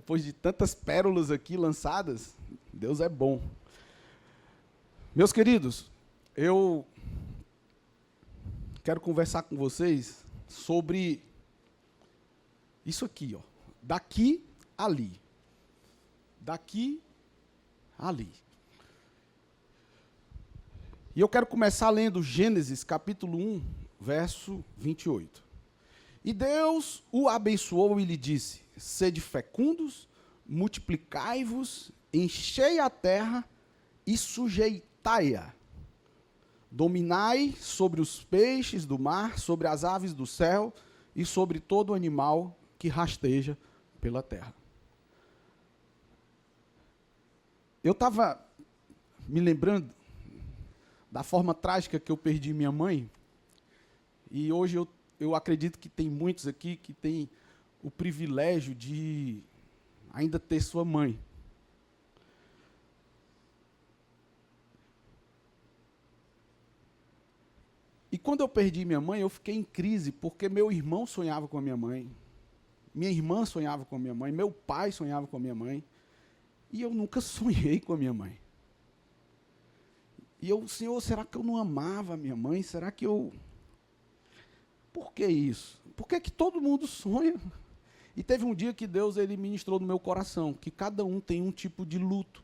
Depois de tantas pérolas aqui lançadas, Deus é bom. Meus queridos, eu quero conversar com vocês sobre isso aqui, ó. Daqui, ali. Daqui, ali. E eu quero começar lendo Gênesis, capítulo 1, verso 28. E Deus o abençoou e lhe disse: sede fecundos, multiplicai-vos, enchei a terra e sujeitai-a. Dominai sobre os peixes do mar, sobre as aves do céu e sobre todo animal que rasteja pela terra. Eu estava me lembrando da forma trágica que eu perdi minha mãe, e hoje eu acredito que tem muitos aqui que têm o privilégio de ainda ter sua mãe. E quando eu perdi minha mãe, eu fiquei em crise, porque meu irmão sonhava com a minha mãe, minha irmã sonhava com a minha mãe, meu pai sonhava com a minha mãe, e eu nunca sonhei com a minha mãe. E eu, Senhor, será que eu não amava a minha mãe? Será que eu... Por que isso? Por que todo mundo sonha? E teve um dia que Deus ele ministrou no meu coração, que cada um tem um tipo de luto,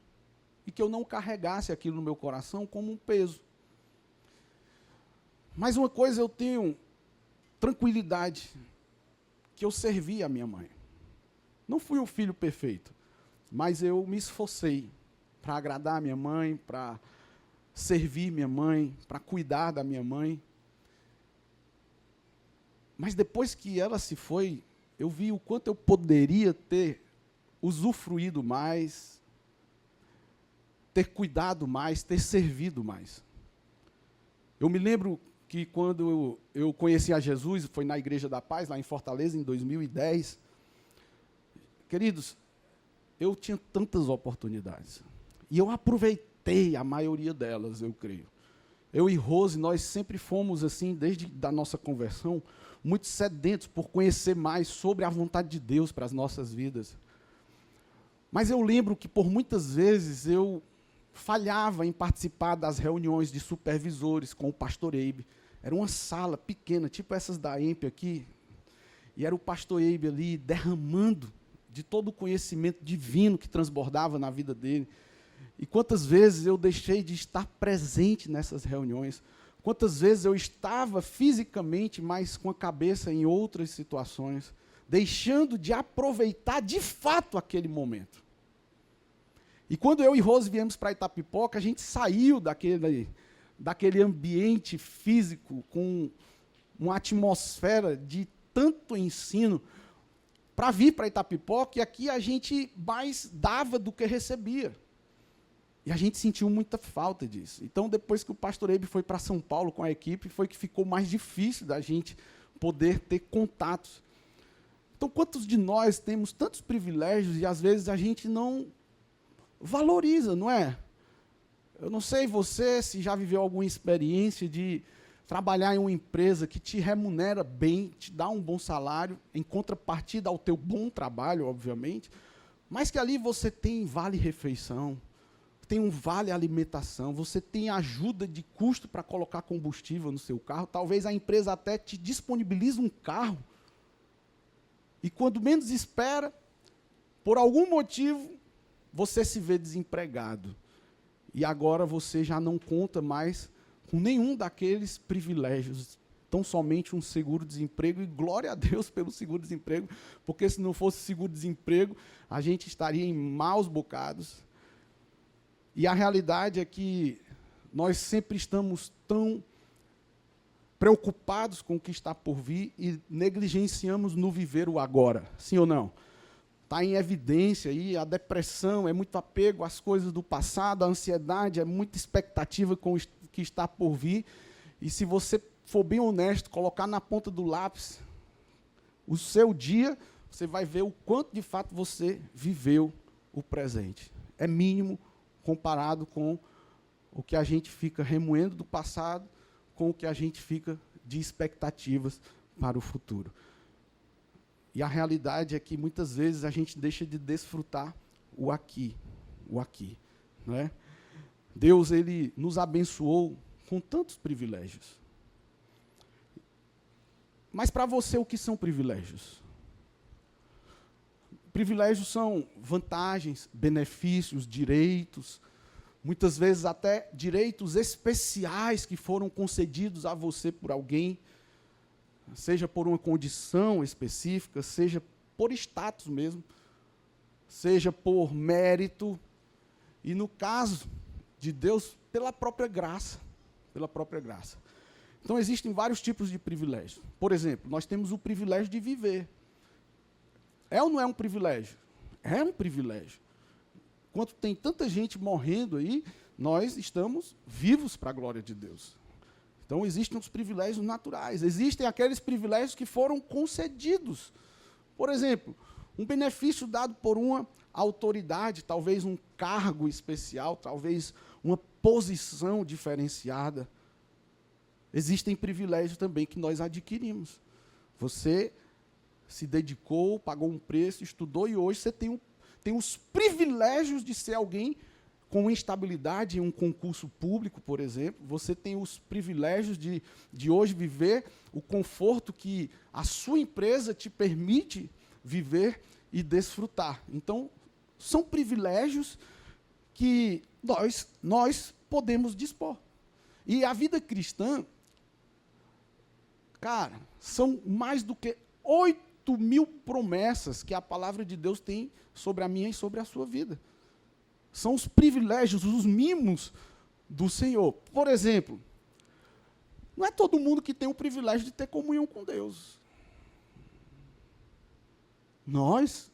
e que eu não carregasse aquilo no meu coração como um peso. Mas uma coisa eu tenho tranquilidade, que eu servi a minha mãe. Não fui o filho perfeito, mas eu me esforcei para agradar a minha mãe, para servir minha mãe, para cuidar da minha mãe. Mas depois que ela se foi, eu vi o quanto eu poderia ter usufruído mais, ter cuidado mais, ter servido mais. Eu me lembro que quando eu conheci a Jesus, foi na Igreja da Paz, lá em Fortaleza, em 2010. Queridos, eu tinha tantas oportunidades. E eu aproveitei a maioria delas, eu creio. Eu e Rose, nós sempre fomos, assim, desde a nossa conversão, muito sedentos por conhecer mais sobre a vontade de Deus para as nossas vidas. Mas eu lembro que, por muitas vezes, eu falhava em participar das reuniões de supervisores com o pastor Eibe. Era uma sala pequena, tipo essas da EMP aqui, e era o pastor Eibe ali derramando de todo o conhecimento divino que transbordava na vida dele. E quantas vezes eu deixei de estar presente nessas reuniões, quantas vezes eu estava fisicamente, mas com a cabeça em outras situações, deixando de aproveitar de fato aquele momento. E quando eu e Rose viemos para Itapipoca, a gente saiu daquele ambiente físico com uma atmosfera de tanto ensino para vir para Itapipoca, e aqui a gente mais dava do que recebia. E a gente sentiu muita falta disso. Então, depois que o pastor Eibe foi para São Paulo com a equipe, foi que ficou mais difícil da gente poder ter contatos. Então, quantos de nós temos tantos privilégios e, às vezes, a gente não valoriza, não é? Eu não sei você se já viveu alguma experiência de trabalhar em uma empresa que te remunera bem, te dá um bom salário, em contrapartida ao teu bom trabalho, obviamente, mas que ali você tem vale-refeição, tem um vale-alimentação, você tem ajuda de custo para colocar combustível no seu carro, talvez a empresa até te disponibilize um carro, e quando menos espera, por algum motivo, você se vê desempregado. E agora você já não conta mais com nenhum daqueles privilégios, tão somente um seguro-desemprego, e glória a Deus pelo seguro-desemprego, porque se não fosse seguro-desemprego, a gente estaria em maus bocados. E a realidade é que nós sempre estamos tão preocupados com o que está por vir e negligenciamos no viver o agora, sim ou não? Está em evidência aí, a depressão é muito apego às coisas do passado, a ansiedade é muita expectativa com o que está por vir, e se você for bem honesto, colocar na ponta do lápis o seu dia, você vai ver o quanto de fato você viveu o presente. É mínimo comparado com o que a gente fica remoendo do passado, com o que a gente fica de expectativas para o futuro. E a realidade é que muitas vezes a gente deixa de desfrutar o aqui, não é? Deus, ele nos abençoou com tantos privilégios. Mas para você, o que são privilégios? Privilégios são vantagens, benefícios, direitos, muitas vezes até direitos especiais que foram concedidos a você por alguém, seja por uma condição específica, seja por status mesmo, seja por mérito, e no caso de Deus, pela própria graça. Pela própria graça. Então, existem vários tipos de privilégios. Por exemplo, nós temos o privilégio de viver. É ou não é um privilégio? É um privilégio. Enquanto tem tanta gente morrendo aí, nós estamos vivos para a glória de Deus. Então, existem os privilégios naturais. Existem aqueles privilégios que foram concedidos. Por exemplo, um benefício dado por uma autoridade, talvez um cargo especial, talvez uma posição diferenciada. Existem privilégios também que nós adquirimos. Você se dedicou, pagou um preço, estudou, e hoje você tem os privilégios de ser alguém com estabilidade em um concurso público, por exemplo. Você tem os privilégios de hoje viver o conforto que a sua empresa te permite viver e desfrutar. Então, são privilégios que nós podemos dispor. E a vida cristã, cara, são mais do que 8.000 promessas que a palavra de Deus tem sobre a minha e sobre a sua vida. São os privilégios, os mimos do Senhor. Por exemplo, não é todo mundo que tem o privilégio de ter comunhão com Deus. Nós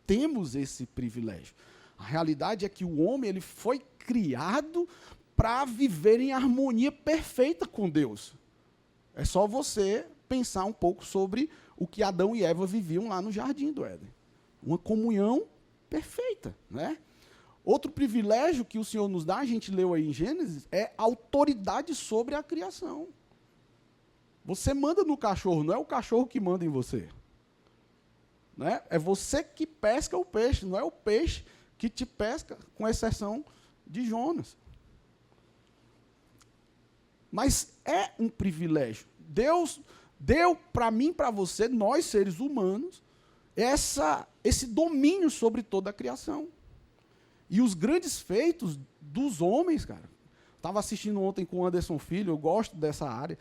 temos esse privilégio. A realidade é que o homem, ele foi criado para viver em harmonia perfeita com Deus. É só você pensar um pouco sobre o que Adão e Eva viviam lá no Jardim do Éden. Uma comunhão perfeita, né? Outro privilégio que o Senhor nos dá, a gente leu aí em Gênesis, é autoridade sobre a criação. Você manda no cachorro, não é o cachorro que manda em você. Né? É você que pesca o peixe, não é o peixe que te pesca, com exceção de Jonas. Mas é um privilégio. Deus deu para mim e para você, nós seres humanos, esse domínio sobre toda a criação. E os grandes feitos dos homens, cara. Estava assistindo ontem com o Anderson Filho, eu gosto dessa área,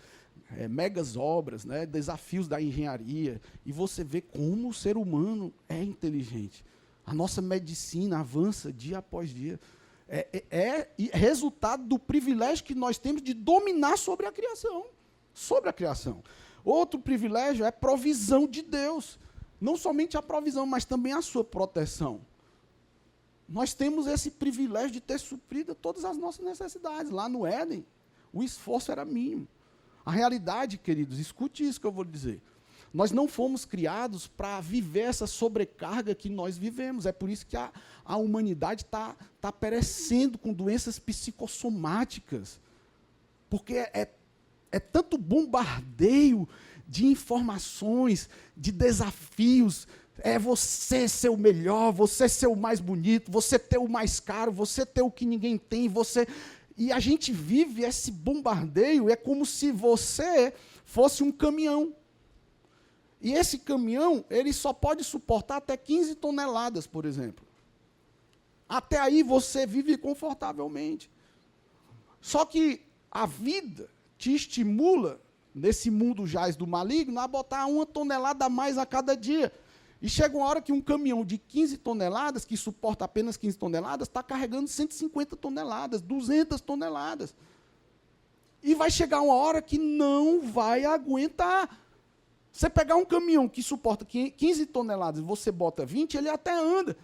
megas obras, né, desafios da engenharia, e você vê como o ser humano é inteligente. A nossa medicina avança dia após dia. É resultado do privilégio que nós temos de dominar sobre a criação. Sobre a criação. Outro privilégio é provisão de Deus. Não somente a provisão, mas também a sua proteção. Nós temos esse privilégio de ter suprido todas as nossas necessidades. Lá no Éden, o esforço era mínimo. A realidade, queridos, escute isso que eu vou dizer. Nós não fomos criados para viver essa sobrecarga que nós vivemos. É por isso que a humanidade está perecendo com doenças psicossomáticas. Porque é tanto bombardeio de informações, de desafios. É você ser o melhor, você ser o mais bonito, você ter o mais caro, você ter o que ninguém tem, E a gente vive esse bombardeio, é como se você fosse um caminhão. E esse caminhão, ele só pode suportar até 15 toneladas, por exemplo. Até aí você vive confortavelmente. Só que a vida te estimula, nesse mundo jaz do maligno, a botar 1 tonelada a mais a cada dia. E chega uma hora que um caminhão de 15 toneladas, que suporta apenas 15 toneladas, está carregando 150 toneladas, 200 toneladas. E vai chegar uma hora que não vai aguentar. Você pegar um caminhão que suporta 15 toneladas e você bota 20, ele até anda.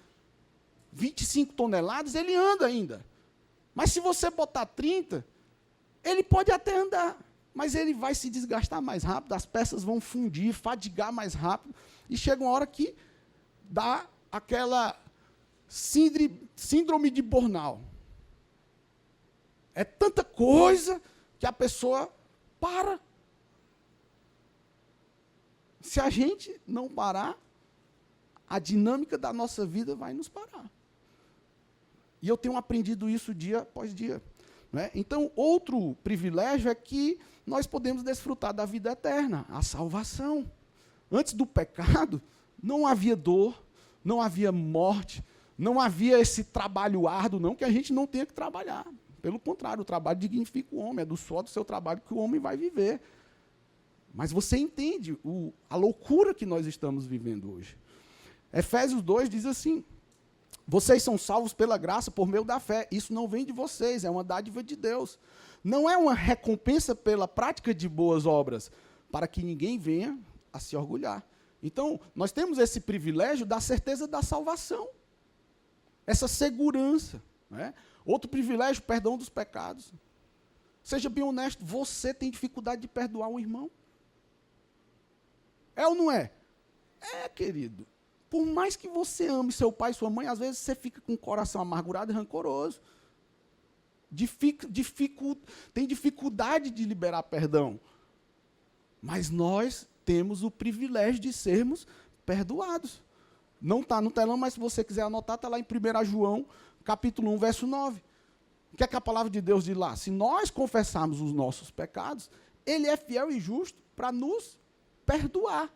25 toneladas, ele anda ainda. Mas se você botar 30, ele pode até andar. Mas ele vai se desgastar mais rápido, as peças vão fundir, fadigar mais rápido. E chega uma hora que dá aquela síndrome de burnout. É tanta coisa que a pessoa para. Se a gente não parar, a dinâmica da nossa vida vai nos parar. E eu tenho aprendido isso dia após dia. Né? Então, outro privilégio é que nós podemos desfrutar da vida eterna, a salvação. Antes do pecado, não havia dor, não havia morte, não havia esse trabalho árduo, não, que a gente não tenha que trabalhar. Pelo contrário, o trabalho dignifica o homem, é do suor do seu trabalho que o homem vai viver. Mas você entende a loucura que nós estamos vivendo hoje. Efésios 2 diz assim: vocês são salvos pela graça por meio da fé. Isso não vem de vocês, é uma dádiva de Deus. Não é uma recompensa pela prática de boas obras, para que ninguém venha a se orgulhar. Então, nós temos esse privilégio da certeza da salvação. Essa segurança. Né? Outro privilégio, perdão dos pecados. Seja bem honesto, você tem dificuldade de perdoar um irmão? É ou não é? É, querido. Por mais que você ame seu pai e sua mãe, às vezes você fica com o coração amargurado e rancoroso. Tem dificuldade de liberar perdão. Mas nós temos o privilégio de sermos perdoados. Não está no telão, mas se você quiser anotar, está lá em 1 João, capítulo 1, verso 9. O que é que a palavra de Deus diz lá? Se nós confessarmos os nossos pecados, Ele é fiel e justo para nos perdoar.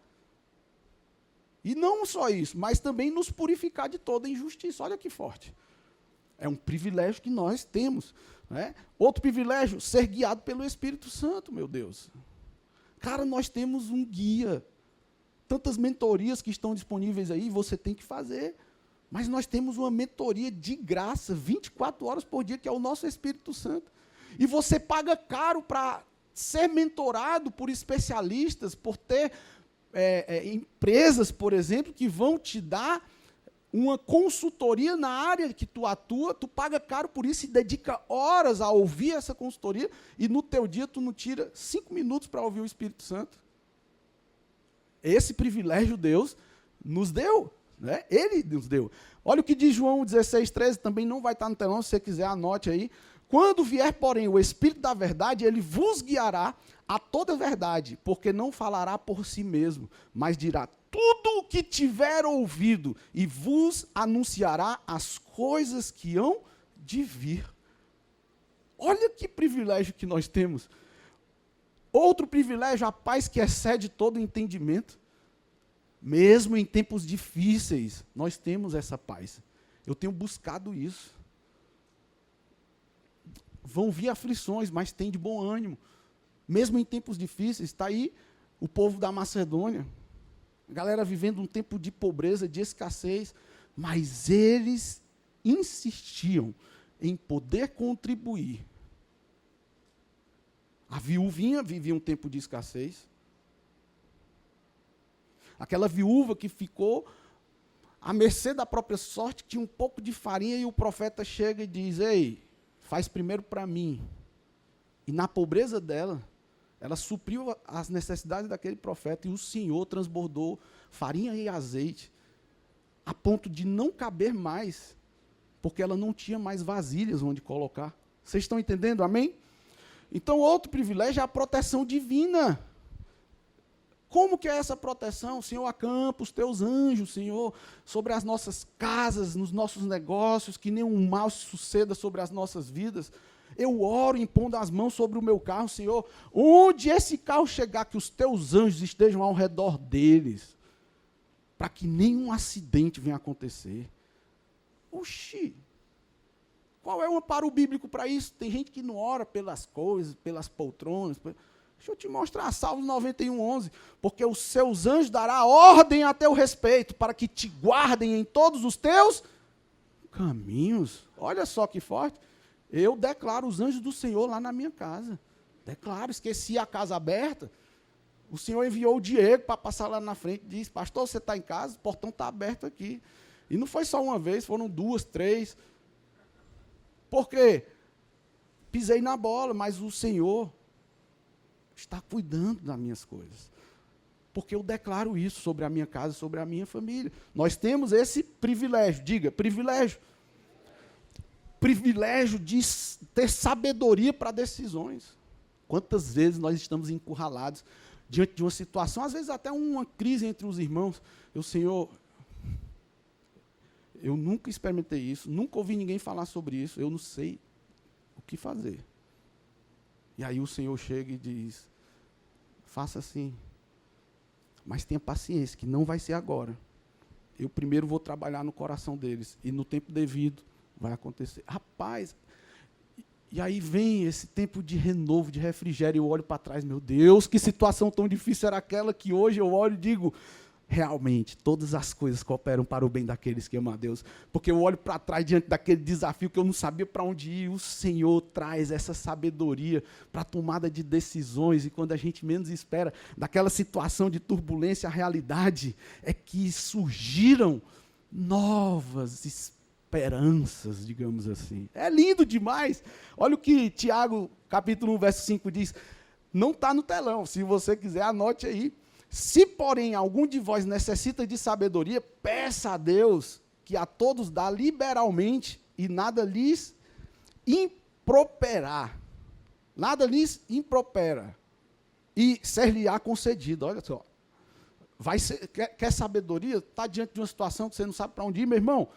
E não só isso, mas também nos purificar de toda injustiça. Olha que forte. É um privilégio que nós temos. Né? Outro privilégio, ser guiado pelo Espírito Santo, meu Deus. Cara, nós temos um guia. Tantas mentorias que estão disponíveis aí, você tem que fazer. Mas nós temos uma mentoria de graça, 24 horas por dia, que é o nosso Espírito Santo. E você paga caro para ser mentorado por especialistas, por ter empresas, por exemplo, que vão te dar uma consultoria na área que tu atua, tu paga caro por isso e dedica horas a ouvir essa consultoria, e no teu dia tu não tira 5 minutos para ouvir o Espírito Santo. Esse privilégio Deus nos deu, né? Ele nos deu. Olha o que diz João 16:13, também não vai estar no telão, se você quiser anote aí. Quando vier, porém, o Espírito da verdade, ele vos guiará a toda a verdade, porque não falará por si mesmo, mas dirá tudo o que tiver ouvido e vos anunciará as coisas que hão de vir. Olha que privilégio que nós temos. Outro privilégio, a paz que excede todo entendimento. Mesmo em tempos difíceis, nós temos essa paz. Eu tenho buscado isso. Vão vir aflições, mas tem de bom ânimo. Mesmo em tempos difíceis, está aí o povo da Macedônia. A galera vivendo um tempo de pobreza, de escassez, mas eles insistiam em poder contribuir. A viuvinha vivia um tempo de escassez. Aquela viúva que ficou à mercê da própria sorte, tinha um pouco de farinha, e o profeta chega e diz: ei, faz primeiro para mim. E na pobreza dela, ela supriu as necessidades daquele profeta, e o Senhor transbordou farinha e azeite, a ponto de não caber mais, porque ela não tinha mais vasilhas onde colocar. Vocês estão entendendo? Amém? Então, outro privilégio é a proteção divina. Como que é essa proteção? O Senhor acampa os teus anjos, Senhor, sobre as nossas casas, nos nossos negócios, que nenhum mal suceda sobre as nossas vidas. Eu oro impondo as mãos sobre o meu carro, Senhor, onde esse carro chegar, que os teus anjos estejam ao redor deles, para que nenhum acidente venha acontecer. Oxi! Qual é o amparo bíblico para isso? Tem gente que não ora pelas coisas, pelas poltronas. Deixa eu te mostrar, Salmos 91:11. Porque os seus anjos dará ordem a teu respeito, para que te guardem em todos os teus caminhos. Olha só que forte. Eu declaro os anjos do Senhor lá na minha casa. Declaro, esqueci a casa aberta. O Senhor enviou o Diego para passar lá na frente e disse: pastor, você está em casa? O portão está aberto aqui. E não foi só uma vez, foram 2, 3. Por quê? Pisei na bola, mas o Senhor está cuidando das minhas coisas. Porque eu declaro isso sobre a minha casa, sobre a minha família. Nós temos esse privilégio, diga, privilégio. Privilégio de ter sabedoria para decisões. Quantas vezes nós estamos encurralados diante de uma situação, às vezes até uma crise entre os irmãos. Senhor, eu nunca experimentei isso, nunca ouvi ninguém falar sobre isso, eu não sei o que fazer. E aí o Senhor chega e diz, faça assim, mas tenha paciência, que não vai ser agora. Eu primeiro vou trabalhar no coração deles, e no tempo devido vai acontecer. Rapaz, e aí vem esse tempo de renovo, de refrigério, eu olho para trás, meu Deus, que situação tão difícil era aquela que hoje eu olho e digo, realmente, todas as coisas cooperam para o bem daqueles que amam a Deus. Porque eu olho para trás diante daquele desafio que eu não sabia para onde ir, o Senhor traz essa sabedoria para a tomada de decisões, e quando a gente menos espera, daquela situação de turbulência, a realidade é que surgiram novas esperanças, digamos assim. É lindo demais. Olha o que Tiago, capítulo 1, verso 5 diz. Não está no telão, se você quiser, anote aí. Se, porém, algum de vós necessita de sabedoria, peça a Deus, que a todos dá liberalmente, e nada lhes improperá. Nada lhes impropera. E ser-lhe-á concedido. Olha só. Quer sabedoria? Está diante de uma situação que você não sabe para onde ir, meu irmão?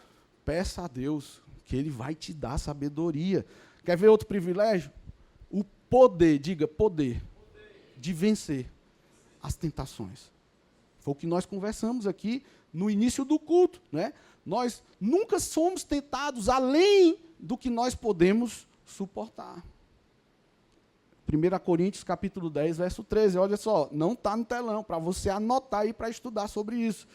Peça a Deus, que Ele vai te dar sabedoria. Quer ver outro privilégio? O poder, diga poder, de vencer as tentações. Foi o que nós conversamos aqui no início do culto, né? Nós nunca somos tentados além do que nós podemos suportar. 1 Coríntios, capítulo 10, verso 13. Olha só, não está no telão, para você anotar aí para estudar sobre isso.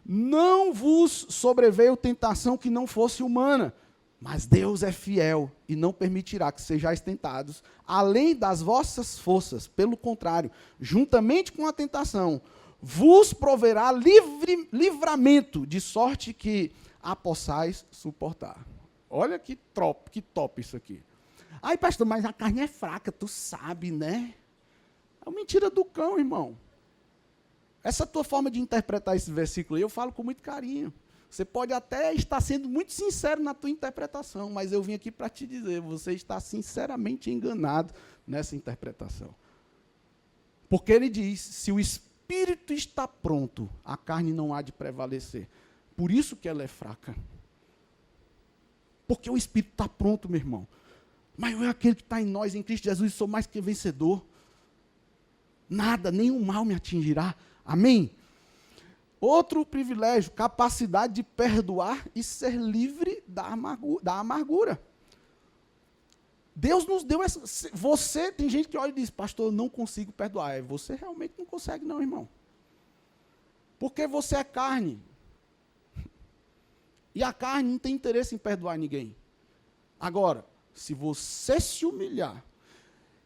Não vos sobreveio tentação que não fosse humana, mas Deus é fiel e não permitirá que sejais tentados, além das vossas forças. Pelo contrário, juntamente com a tentação, vos proverá livramento, de sorte que a possais suportar. Olha que top isso aqui. Ai, pastor, mas a carne é fraca, tu sabe, né? É uma mentira do cão, irmão. Essa tua forma de interpretar esse versículo aí, eu falo com muito carinho. Você pode até estar sendo muito sincero na tua interpretação, mas eu vim aqui para te dizer, você está sinceramente enganado nessa interpretação. Porque ele diz, se o espírito está pronto, a carne não há de prevalecer. Por isso que ela é fraca. Porque o espírito está pronto, meu irmão. Mas é aquele que está em nós, em Cristo Jesus, sou mais que vencedor. Nada, nenhum mal me atingirá. Amém? Outro privilégio, capacidade de perdoar e ser livre da amargura. Deus nos deu essa... Você, tem gente que olha e diz, pastor, eu não consigo perdoar. Você realmente não consegue não, irmão. Porque você é carne. E a carne não tem interesse em perdoar ninguém. Agora, se você se humilhar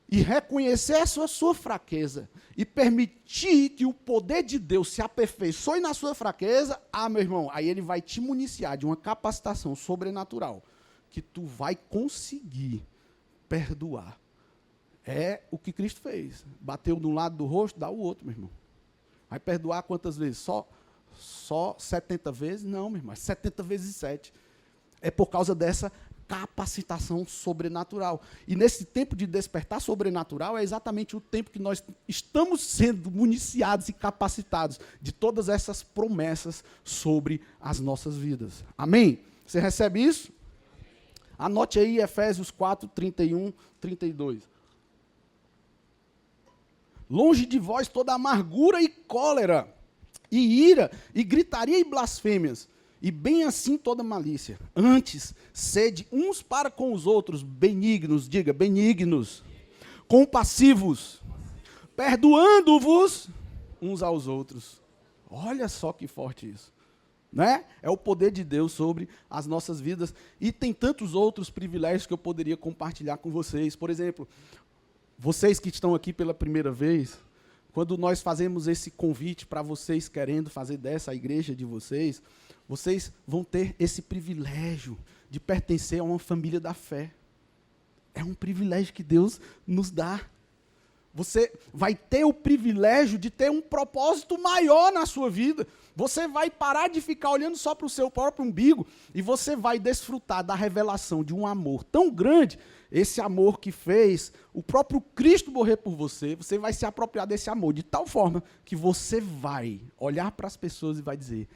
e reconhecer essa sua fraqueza e permitir que o poder de Deus se aperfeiçoe na sua fraqueza, meu irmão, aí ele vai te municiar de uma capacitação sobrenatural que tu vai conseguir perdoar. É o que Cristo fez. Bateu de um lado do rosto, dá o outro, meu irmão. Vai perdoar quantas vezes? Só 70 vezes? Não, meu irmão, 70 vezes 7. É por causa dessa capacitação sobrenatural. E nesse tempo de despertar sobrenatural é exatamente o tempo que nós estamos sendo municiados e capacitados de todas essas promessas sobre as nossas vidas. Amém? Você recebe isso? Anote aí Efésios 4, 31, 32. Longe de vós toda amargura e cólera, e ira, e gritaria e blasfêmias, e bem assim toda malícia. Antes, sede uns para com os outros, benignos, diga, benignos, compassivos, perdoando-vos uns aos outros. Olha só que forte isso. Né? É o poder de Deus sobre as nossas vidas. E tem tantos outros privilégios que eu poderia compartilhar com vocês. Por exemplo, vocês que estão aqui pela primeira vez, quando nós fazemos esse convite para vocês querendo fazer dessa a igreja de vocês, vocês vão ter esse privilégio de pertencer a uma família da fé. É um privilégio que Deus nos dá. Você vai ter o privilégio de ter um propósito maior na sua vida. Você vai parar de ficar olhando só para o seu próprio umbigo e você vai desfrutar da revelação de um amor tão grande, esse amor que fez o próprio Cristo morrer por você. Você vai se apropriar desse amor de tal forma que você vai olhar para as pessoas e vai dizer: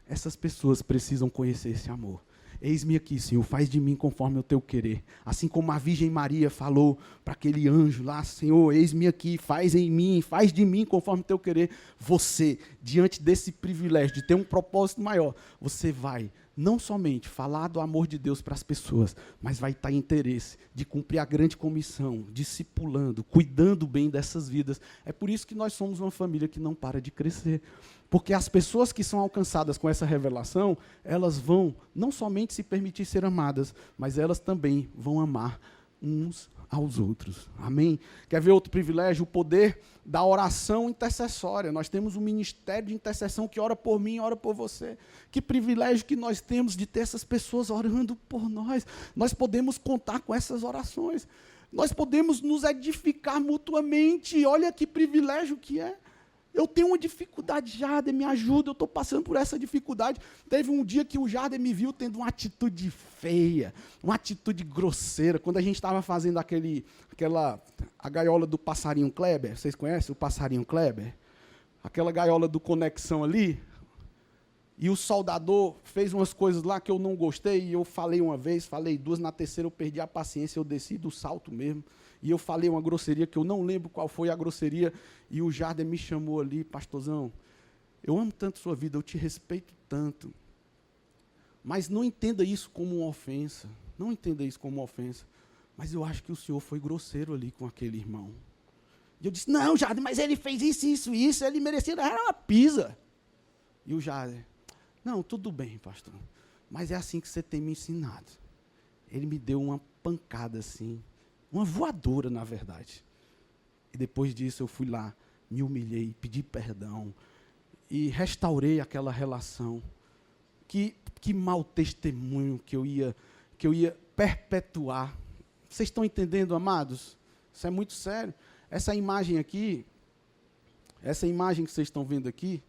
essas pessoas precisam conhecer esse amor. Eis-me aqui, Senhor, faz de mim conforme o teu querer. Assim como a Virgem Maria falou para aquele anjo lá: Senhor, eis-me aqui, faz em mim, faz de mim conforme o teu querer. Você, diante desse privilégio de ter um propósito maior, você vai não somente falar do amor de Deus para as pessoas, mas vai estar em interesse de cumprir a grande comissão, discipulando, cuidando bem dessas vidas. É por isso que nós somos uma família que não para de crescer. Porque as pessoas que são alcançadas com essa revelação, elas vão não somente se permitir ser amadas, mas elas também vão amar uns aos outros. Amém? Quer ver outro privilégio? O poder da oração intercessória. Nós temos um ministério de intercessão que ora por mim, ora por você. Que privilégio que nós temos de ter essas pessoas orando por nós. Nós podemos contar com essas orações. Nós podemos nos edificar mutuamente. Olha que privilégio que é. Eu tenho uma dificuldade, Jader, me ajuda, eu estou passando por essa dificuldade. Teve um dia que o Jader me viu tendo uma atitude feia, uma atitude grosseira, quando a gente estava fazendo a gaiola do passarinho Kleber. Vocês conhecem o passarinho Kleber? Aquela gaiola do Conexão ali. E o soldador fez umas coisas lá que eu não gostei, e eu falei uma vez, falei duas, na terceira eu perdi a paciência, eu desci do salto mesmo. E eu falei uma grosseria que eu não lembro qual foi a grosseria, e o Jader me chamou ali: pastorzão, eu amo tanto sua vida, eu te respeito tanto, mas não entenda isso como uma ofensa, não entenda isso como uma ofensa, mas eu acho que o senhor foi grosseiro ali com aquele irmão. E eu disse: não, Jader, mas ele fez isso, ele merecia dar uma pisa. E o Jader: não, tudo bem, pastor, mas é assim que você tem me ensinado. Ele me deu uma pancada assim, uma voadora, na verdade. E depois disso eu fui lá, me humilhei, pedi perdão e restaurei aquela relação. Que mau testemunho que eu ia perpetuar. Vocês estão entendendo, amados? Isso é muito sério. Essa imagem aqui, essa imagem que vocês estão vendo aqui,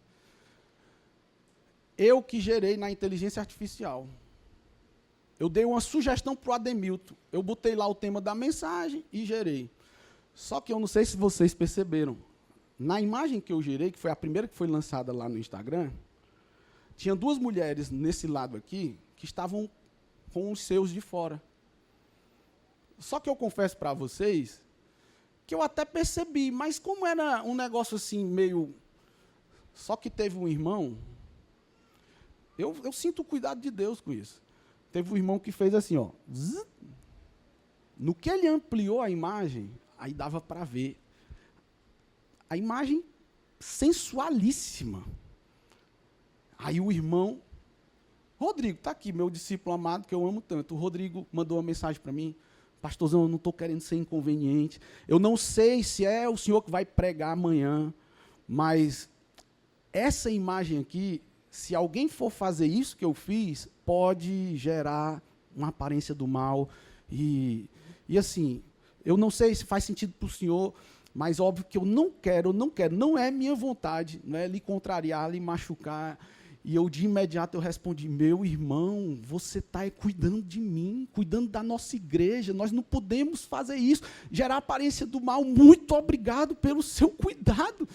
eu que gerei na inteligência artificial. Eu dei uma sugestão para o Ademilton. Eu botei lá o tema da mensagem e gerei. Só que eu não sei se vocês perceberam. Na imagem que eu gerei, que foi a primeira que foi lançada lá no Instagram, tinha duas mulheres nesse lado aqui que estavam com os seus de fora. Só que eu confesso para vocês que eu até percebi, mas como era um negócio assim meio... Só que teve um irmão... Eu sinto o cuidado de Deus com isso. Teve um irmão que fez assim, ó. Zzz. No que ele ampliou a imagem, aí dava para ver. A imagem sensualíssima. Aí o irmão... Rodrigo, está aqui, meu discípulo amado, que eu amo tanto. O Rodrigo mandou uma mensagem para mim: pastorzão, eu não estou querendo ser inconveniente. Eu não sei se é o senhor que vai pregar amanhã, mas essa imagem aqui, se alguém for fazer isso que eu fiz, pode gerar uma aparência do mal. E assim, eu não sei se faz sentido para o senhor, mas óbvio que eu não quero, não é minha vontade, não é lhe contrariar, lhe machucar. E eu, de imediato, eu respondi: meu irmão, você está cuidando de mim, cuidando da nossa igreja, nós não podemos fazer isso, gerar aparência do mal. Muito obrigado pelo seu cuidado.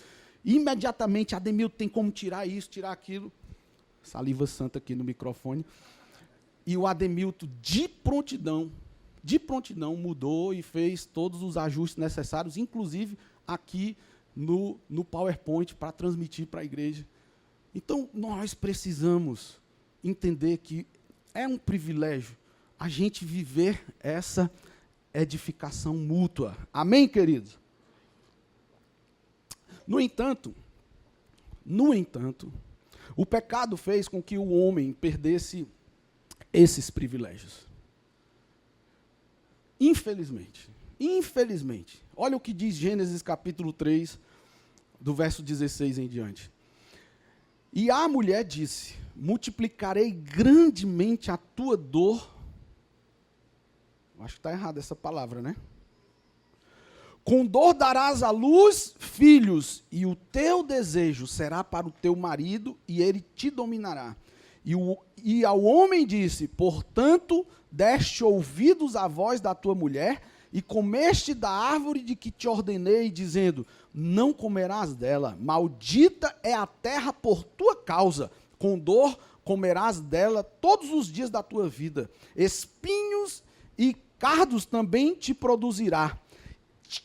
E, imediatamente, Ademilton, tem como tirar isso, tirar aquilo. Saliva santa aqui no microfone. E o Ademilton, de prontidão, mudou e fez todos os ajustes necessários, inclusive aqui no PowerPoint, para transmitir para a igreja. Então, nós precisamos entender que é um privilégio a gente viver essa edificação mútua. Amém, queridos? No entanto, o pecado fez com que o homem perdesse esses privilégios. Infelizmente. Olha o que diz Gênesis capítulo 3, do verso 16 em diante. E a mulher disse: multiplicarei grandemente a tua dor. Acho que está errada essa palavra, né? Com dor darás à luz filhos, e o teu desejo será para o teu marido, e ele te dominará. E ao homem disse: portanto, deste ouvidos à voz da tua mulher, e comeste da árvore de que te ordenei, dizendo: não comerás dela, maldita é a terra por tua causa, com dor comerás dela todos os dias da tua vida, espinhos e cardos também te produzirá,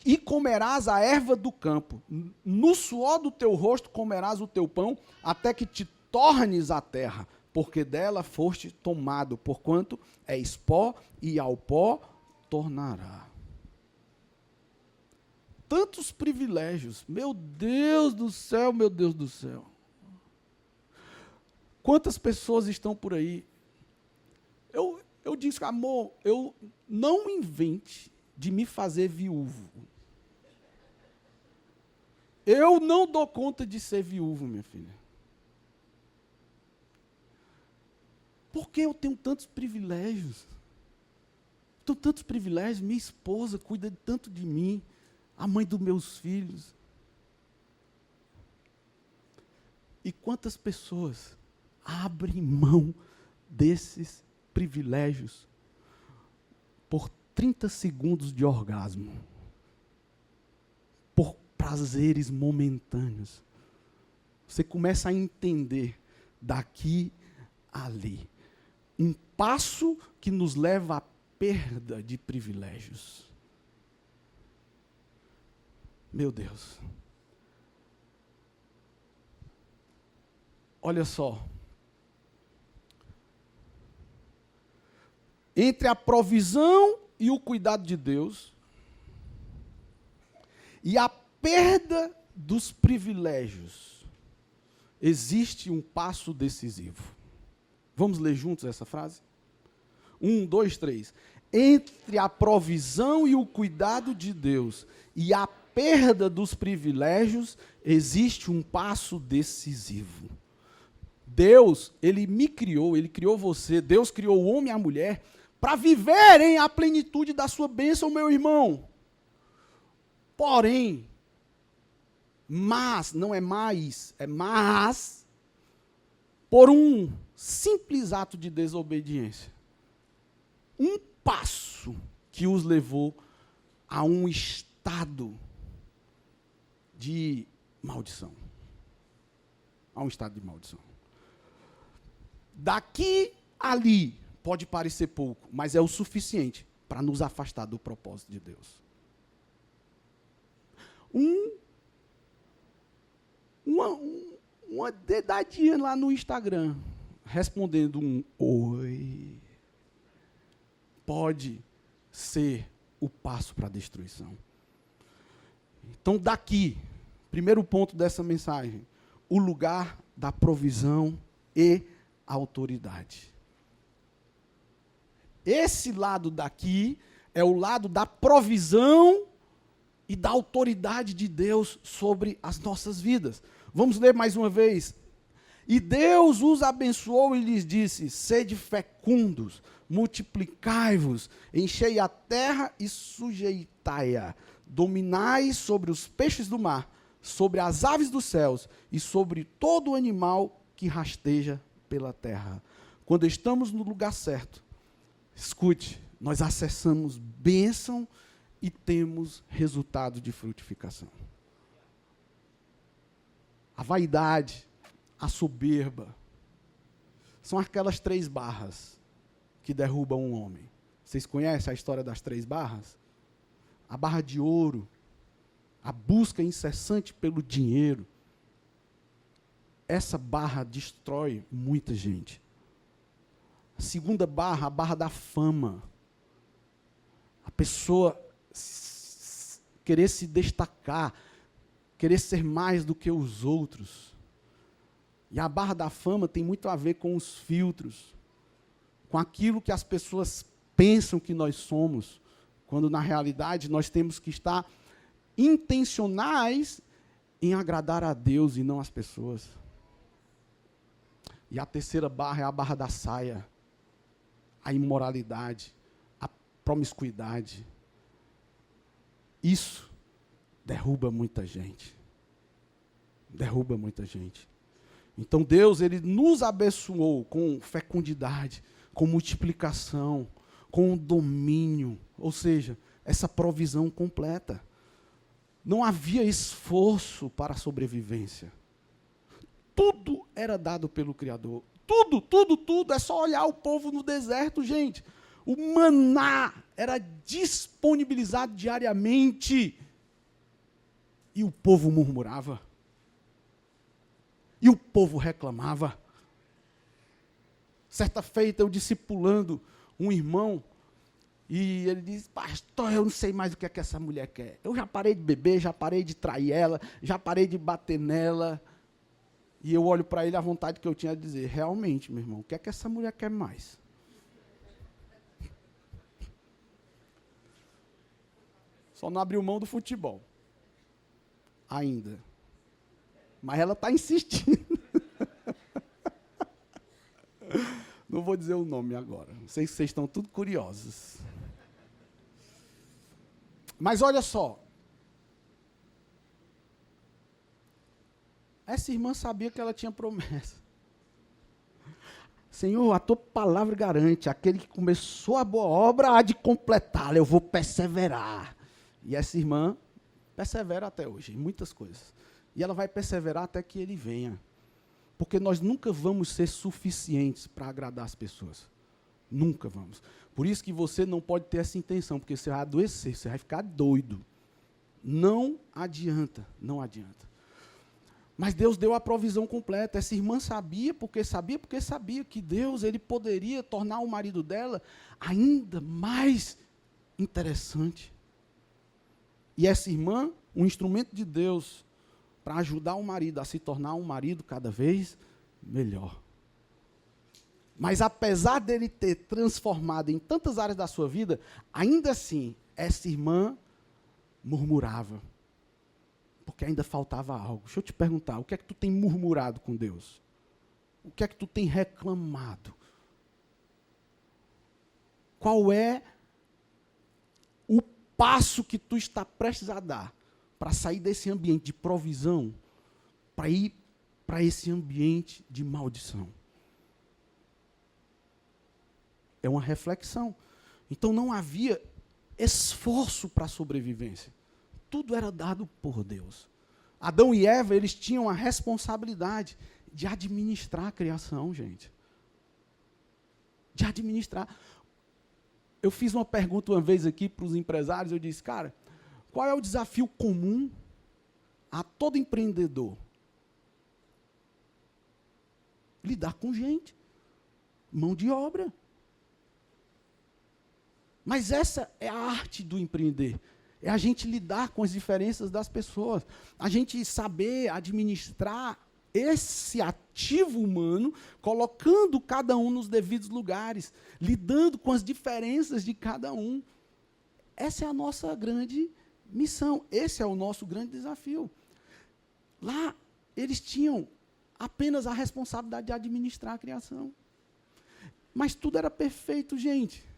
e comerás a erva do campo, no suor do teu rosto comerás o teu pão, até que te tornes a terra, porque dela foste tomado, porquanto és pó, e ao pó tornará. Tantos privilégios, meu Deus do céu, meu Deus do céu. Quantas pessoas estão por aí? Eu disse, amor, eu não invente de me fazer viúvo. Eu não dou conta de ser viúvo, minha filha. Porque eu tenho tantos privilégios. Tenho tantos privilégios, minha esposa cuida tanto de mim, a mãe dos meus filhos. E quantas pessoas abrem mão desses privilégios por 30 segundos de orgasmo, por prazeres momentâneos. Você começa a entender daqui a ali. Um passo que nos leva à perda de privilégios. Meu Deus. Olha só. Entre a provisão e o cuidado de Deus, e a perda dos privilégios, existe um passo decisivo. Vamos ler juntos essa frase? 1, 2, 3. Entre a provisão e o cuidado de Deus e a perda dos privilégios, existe um passo decisivo. Deus, Ele me criou, Ele criou você, Deus criou o homem e a mulher para viverem a plenitude da sua bênção, meu irmão. Porém, não é mais, é mas, por um simples ato de desobediência. Um passo que os levou a um estado de maldição. A um estado de maldição. Daqui ali pode parecer pouco, mas é o suficiente para nos afastar do propósito de Deus. Uma dedadinha lá no Instagram, respondendo um oi, pode ser o passo para a destruição. Então, daqui, primeiro ponto dessa mensagem, o lugar da provisão e autoridade. Esse lado daqui é o lado da provisão e da autoridade de Deus sobre as nossas vidas. Vamos ler mais uma vez. E Deus os abençoou e lhes disse: sede fecundos, multiplicai-vos, enchei a terra e sujeitai-a, dominai sobre os peixes do mar, sobre as aves dos céus e sobre todo animal que rasteja pela terra. Quando estamos no lugar certo, escute, nós acessamos bênção e temos resultado de frutificação. A vaidade, a soberba, são aquelas 3 barras que derrubam um homem. Vocês conhecem a história das 3 barras? A barra de ouro, a busca incessante pelo dinheiro. Essa barra destrói muita gente. A segunda barra, a barra da fama. A pessoa querer se destacar, querer ser mais do que os outros. E a barra da fama tem muito a ver com os filtros, com aquilo que as pessoas pensam que nós somos, quando na realidade nós temos que estar intencionais em agradar a Deus e não as pessoas. E a terceira barra é a barra da saia, a imoralidade, a promiscuidade. Isso derruba muita gente. Derruba muita gente. Então Deus, Ele nos abençoou com fecundidade, com multiplicação, com domínio, ou seja, essa provisão completa. Não havia esforço para a sobrevivência. Tudo era dado pelo Criador. Tudo, tudo, tudo. É só olhar o povo no deserto, gente. O maná era disponibilizado diariamente. E o povo murmurava. E o povo reclamava. Certa feita, eu discipulando um irmão, e ele disse: pastor, eu não sei mais o que é que essa mulher quer. Eu já parei de beber, já parei de trair ela, já parei de bater nela. E eu olho para ele, a vontade que eu tinha de dizer: realmente, meu irmão, o que é que essa mulher quer mais? Só não abriu mão do futebol. Ainda. Mas ela está insistindo. Não vou dizer o nome agora. Sei que vocês estão tudo curiosos. Mas olha só. Essa irmã sabia que ela tinha promessa. Senhor, a tua palavra garante, aquele que começou a boa obra há de completá-la, eu vou perseverar. E essa irmã persevera até hoje, em muitas coisas. E ela vai perseverar até que ele venha. Porque nós nunca vamos ser suficientes para agradar as pessoas. Nunca vamos. Por isso que você não pode ter essa intenção, porque você vai adoecer, você vai ficar doido. Não adianta, não adianta. Mas Deus deu a provisão completa. Essa irmã sabia que Deus, Ele poderia tornar o marido dela ainda mais interessante. E essa irmã, um instrumento de Deus para ajudar o marido a se tornar um marido cada vez melhor. Mas apesar dele ter transformado em tantas áreas da sua vida, ainda assim, essa irmã murmurava. Porque ainda faltava algo. Deixa eu te perguntar, o que é que tu tem murmurado com Deus? O que é que tu tem reclamado? Qual é o passo que tu está prestes a dar para sair desse ambiente de provisão, para ir para esse ambiente de maldição? É uma reflexão. Então não havia esforço para a sobrevivência. Tudo era dado por Deus. Adão e Eva, eles tinham a responsabilidade de administrar a criação, gente. De administrar. Eu fiz uma pergunta uma vez aqui para os empresários, eu disse, cara, qual é o desafio comum a todo empreendedor? Lidar com gente, mão de obra. Mas essa é a arte do empreender. É a gente lidar com as diferenças das pessoas. A gente saber administrar esse ativo humano, colocando cada um nos devidos lugares, lidando com as diferenças de cada um. Essa é a nossa grande missão. Esse é o nosso grande desafio. Lá, eles tinham apenas a responsabilidade de administrar a criação. Mas tudo era perfeito, gente.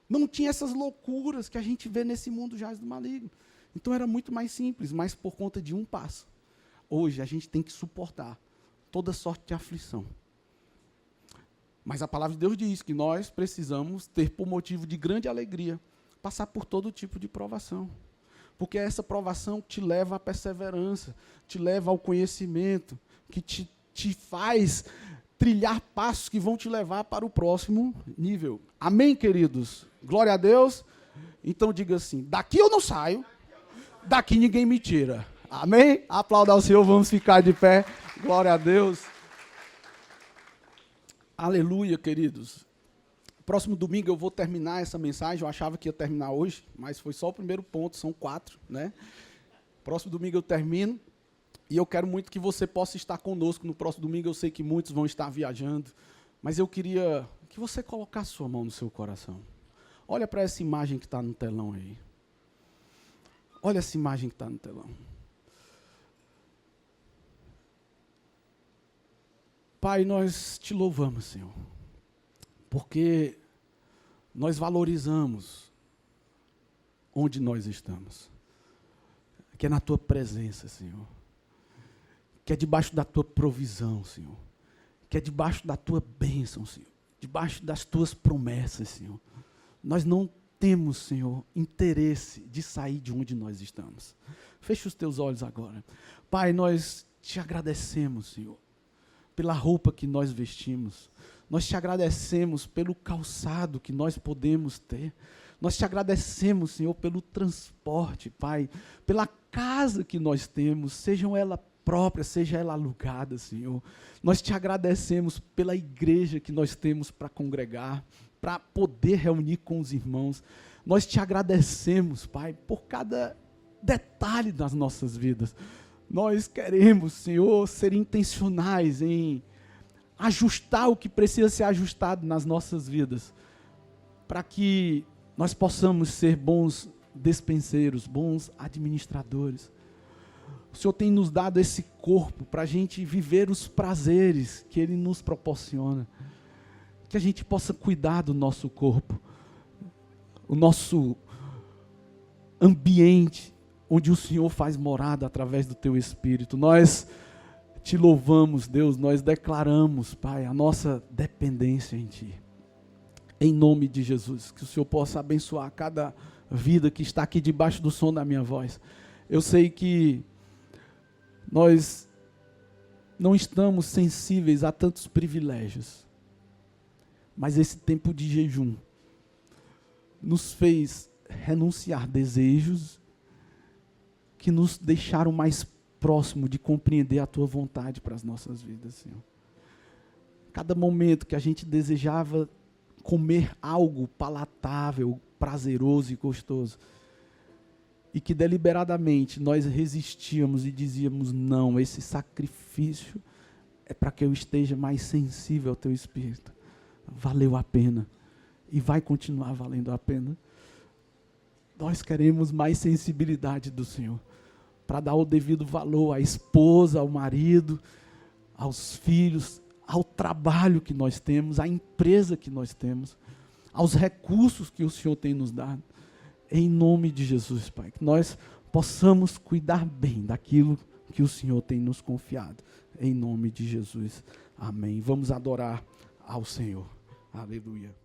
Não tinha essas loucuras que a gente vê nesse mundo jaz do maligno. Então era muito mais simples, mas por conta de um passo. Hoje a gente tem que suportar toda sorte de aflição. Mas a palavra de Deus diz que nós precisamos ter por motivo de grande alegria, passar por todo tipo de provação. Porque é essa provação que te leva à perseverança, te leva ao conhecimento, que te faz trilhar passos que vão te levar para o próximo nível. Amém, queridos? Glória a Deus. Então diga assim, daqui eu não saio, daqui ninguém me tira. Amém? Aplauda ao Senhor, vamos ficar de pé. Glória a Deus. Aleluia, queridos. Próximo domingo eu vou terminar essa mensagem, eu achava que ia terminar hoje, mas foi só o primeiro ponto, são 4, né? Próximo domingo eu termino. E eu quero muito que você possa estar conosco no próximo domingo. Eu sei que muitos vão estar viajando, mas eu queria que você colocasse sua mão no seu coração. Olha para essa imagem que está no telão aí. Olha essa imagem que está no telão. Pai, nós te louvamos, Senhor, porque nós valorizamos onde nós estamos. que é na tua presença, Senhor, que é debaixo da tua provisão, Senhor, que é debaixo da tua bênção, Senhor, debaixo das tuas promessas, Senhor. Nós não temos, Senhor, interesse de sair de onde nós estamos. Feche os teus olhos agora. Pai, nós te agradecemos, Senhor, pela roupa que nós vestimos. Nós te agradecemos pelo calçado que nós podemos ter. Nós te agradecemos, Senhor, pelo transporte, Pai, pela casa que nós temos, sejam ela própria, seja ela alugada, Senhor. Nós te agradecemos pela igreja que nós temos para congregar, para poder reunir com os irmãos. Nós te agradecemos, Pai, por cada detalhe das nossas vidas. Nós queremos, Senhor, ser intencionais em ajustar o que precisa ser ajustado nas nossas vidas, para que nós possamos ser bons despenseiros, bons administradores. O Senhor tem nos dado esse corpo para a gente viver os prazeres que Ele nos proporciona. Que a gente possa cuidar do nosso corpo, o nosso ambiente, onde o Senhor faz morada através do Teu Espírito. Nós te louvamos, Deus, nós declaramos, Pai, a nossa dependência em Ti. Em nome de Jesus, que o Senhor possa abençoar cada vida que está aqui debaixo do som da minha voz. Eu sei que nós não estamos sensíveis a tantos privilégios, mas esse tempo de jejum nos fez renunciar desejos que nos deixaram mais próximo de compreender a Tua vontade para as nossas vidas, Senhor. Cada momento que a gente desejava comer algo palatável, prazeroso e gostoso, e que deliberadamente nós resistíamos e dizíamos, não, esse sacrifício é para que eu esteja mais sensível ao Teu Espírito. Valeu a pena e vai continuar valendo a pena. Nós queremos mais sensibilidade do Senhor, para dar o devido valor à esposa, ao marido, aos filhos, ao trabalho que nós temos, à empresa que nós temos, aos recursos que o Senhor tem nos dado. Em nome de Jesus, Pai, que nós possamos cuidar bem daquilo que o Senhor tem nos confiado. Em nome de Jesus. Amém. Vamos adorar ao Senhor. Aleluia.